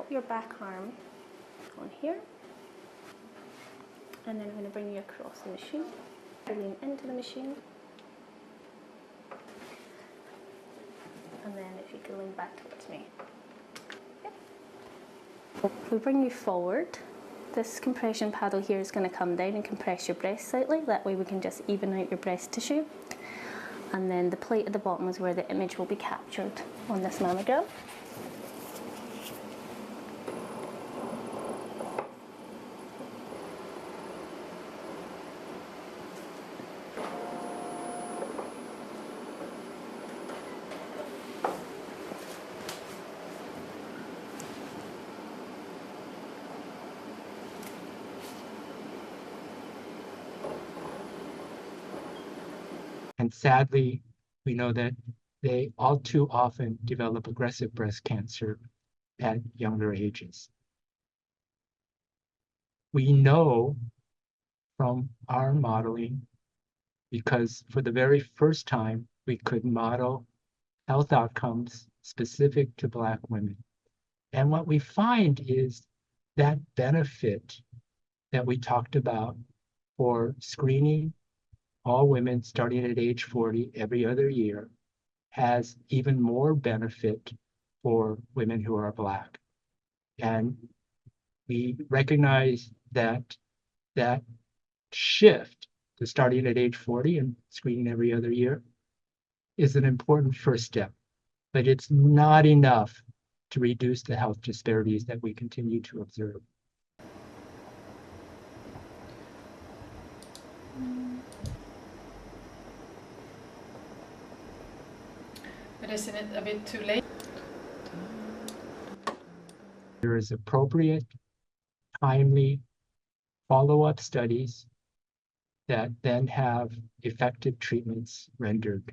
your back arm on here, and then I'm going to bring you across the machine. Lean into the machine, and then if you can lean back towards me. Yep. We bring you forward. This compression paddle here is going to come down and compress your breast slightly. That way we can just even out your breast tissue. And then the plate at the bottom is where the image will be captured on this mammogram. And sadly, we know that they all too often develop aggressive breast cancer at younger ages. We know from our modeling, because for the very first time, we could model health outcomes specific to Black women. And what we find is that benefit that we talked about for screening all women starting at age 40 every other year has even more benefit for women who are Black. And we recognize that that shift to starting at age 40 and screening every other year is an important first step, but it's not enough to reduce the health disparities that we continue to observe. But isn't it a bit too late? There is appropriate, timely follow-up studies that then have effective treatments rendered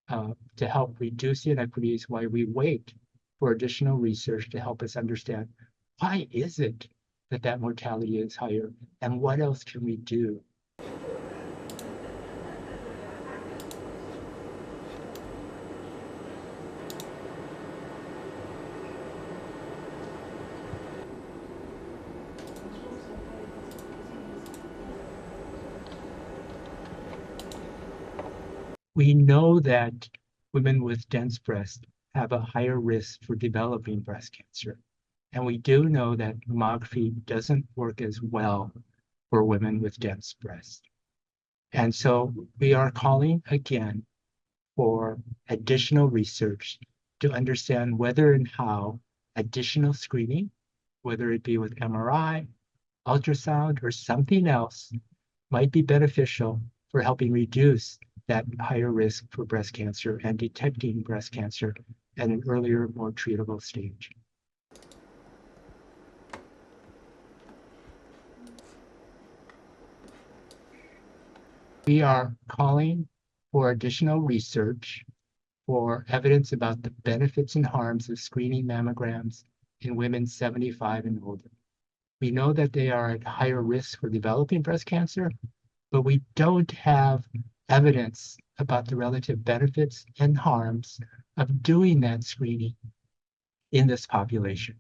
to help reduce the inequities while we wait for additional research to help us understand why is it that that mortality is higher and what else can we do. We know that women with dense breast have a higher risk for developing breast cancer. And we do know that mammography doesn't work as well for women with dense breast. And so we are calling again for additional research to understand whether and how additional screening, whether it be with MRI, ultrasound, or something else, might be beneficial for helping reduce that higher risk for breast cancer and detecting breast cancer at an earlier, more treatable stage. We are calling for additional research for evidence about the benefits and harms of screening mammograms in women 75 and older. We know that they are at higher risk for developing breast cancer, but we don't have evidence about the relative benefits and harms of doing that screening in this population.